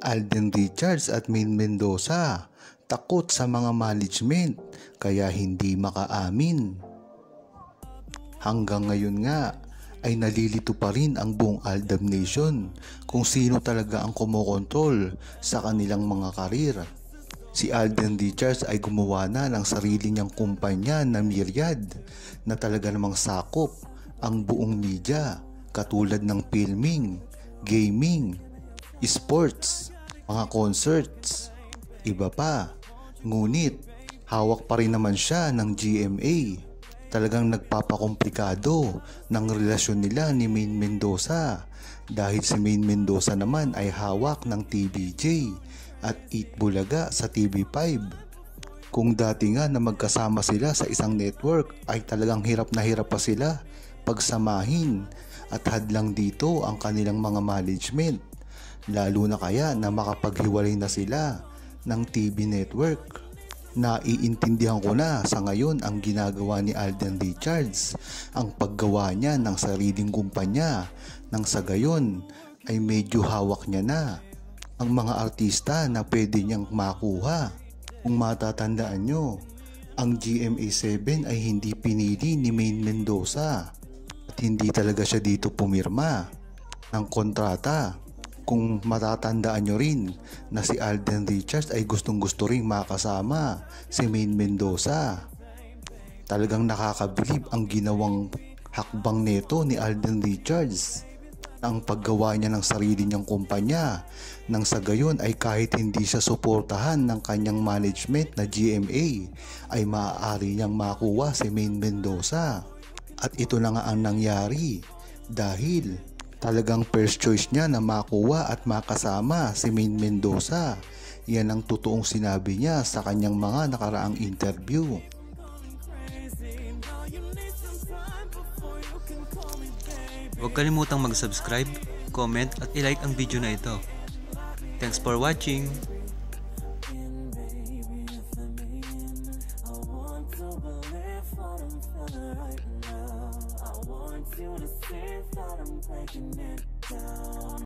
Alden Richards at Maine Mendoza takot sa mga management kaya hindi makaamin. Hanggang ngayon nga ay nalilito pa rin ang buong Aldab Nation kung sino talaga ang kumokontrol sa kanilang mga karir. Si Alden Richards ay gumawa na ng sarili niyang kumpanya na Myriad na talaga namang sakop ang buong media katulad ng filming, gaming, sports, mga concerts, iba pa. Ngunit hawak pa rin naman siya ng GMA. Talagang nagpapakomplikado ng relasyon nila ni Maine Mendoza dahil si Maine Mendoza naman ay hawak ng TVJ at Eat Bulaga sa TV5. Kung dati nga na magkasama sila sa isang network ay talagang hirap na hirap pa sila pagsamahin at hadlang dito ang kanilang mga management, lalo na kaya na makapaghiwalay na sila ng TV network. Naiintindihan ko na sa ngayon ang ginagawa ni Alden Richards, ang paggawa niya ng sariling kumpanya nang sa gayon ay medyo hawak niya na ang mga artista na pwede niyang makuha. Kung matatandaan nyo, ang GMA7 ay hindi pinili ni Maine Mendoza at hindi talaga siya dito pumirma ng kontrata. Kung matatandaan nyo rin na si Alden Richards ay gustong gusto rin makasama si Maine Mendoza. Talagang nakakabilib ang ginawang hakbang neto ni Alden Richards, ang paggawa niya ng sarili niyang kumpanya nang sa gayon ay kahit hindi siya suportahan ng kanyang management na GMA ay maaari niyang makuha si Maine Mendoza. At ito na nga ang nangyari dahil talagang first choice niya na makuha at makasama si Maine Mendoza. Yan ang totoong sinabi niya sa kanyang mga nakaraang interview. Huwag kalimutang mag-subscribe, comment at i-like ang video na ito. Thanks for watching!